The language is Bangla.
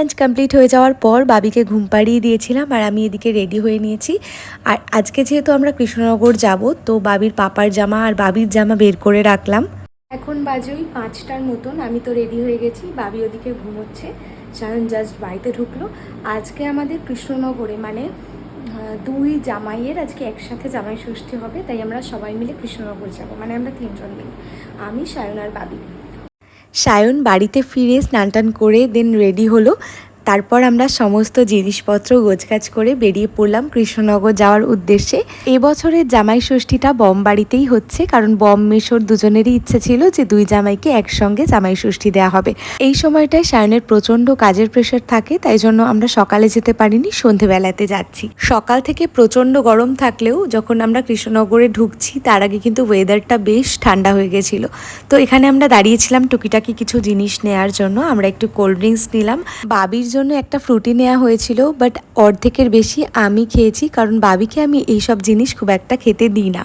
লাঞ্চ কমপ্লিট হয়ে যাওয়ার পর বাবিকে ঘুম পাড়িয়ে দিয়েছিলাম আর আমি এদিকে রেডি হয়ে নিয়েছি। আর আজকে যেহেতু আমরা কৃষ্ণনগর যাব, তো বাবির পাপার জামা আর বাবির জামা বের করে রাখলাম। এখন বাজে ওই 5টার মতন, আমি তো রেডি হয়ে গেছি, বাবি ওদিকে ঘুমোচ্ছে, সায়ন জাস্ট বাড়িতে ঢুকলো। আজকে আমাদের কৃষ্ণনগরে মানে দুই জামাইয়ের আজকে একসাথে জামাই ষষ্ঠী হবে, তাই আমরা সবাই মিলে কৃষ্ণনগর যাব, মানে আমরা 3জন মিলে, আমি, সায়ন আর বাবি। সায়ন বাড়িতে ফিরে স্নান টান করে দেন রেডি হলো। তারপর আমরা সমস্ত জিনিসপত্র গোছগাছ করে বেরিয়ে পড়লাম কৃষ্ণনগর যাওয়ার উদ্দেশ্যে। এবছরের জামাই ষষ্ঠীটা বম বাড়িতেই হচ্ছে, কারণ বম মেশোর দুজনেরই ইচ্ছে ছিল যে দুই জামাইকে একসঙ্গে জামাই ষষ্ঠী দেওয়া হবে। এই সময়টায় সায়নের প্রচণ্ড কাজের প্রেশার থাকে, তাই জন্য আমরা সকালে যেতে পারিনি, সন্ধেবেলাতে যাচ্ছি। সকাল থেকে প্রচণ্ড গরম থাকলেও যখন আমরা কৃষ্ণনগরে ঢুকছি তার আগে কিন্তু ওয়েদারটা বেশ ঠান্ডা হয়ে গেছিলো। তো এখানে আমরা দাঁড়িয়েছিলাম টুকিটাকি কিছু জিনিস নেয়ার জন্য। আমরা একটু কোল্ড ড্রিঙ্কস নিলাম, বাবির জন্য একটা ফ্রুটি নেওয়া হয়েছিল, বাট অর্ধেকের বেশি আমি খেয়েছি, কারণ বাবিকে আমি এইসব জিনিস খুব একটা খেতে দিই না।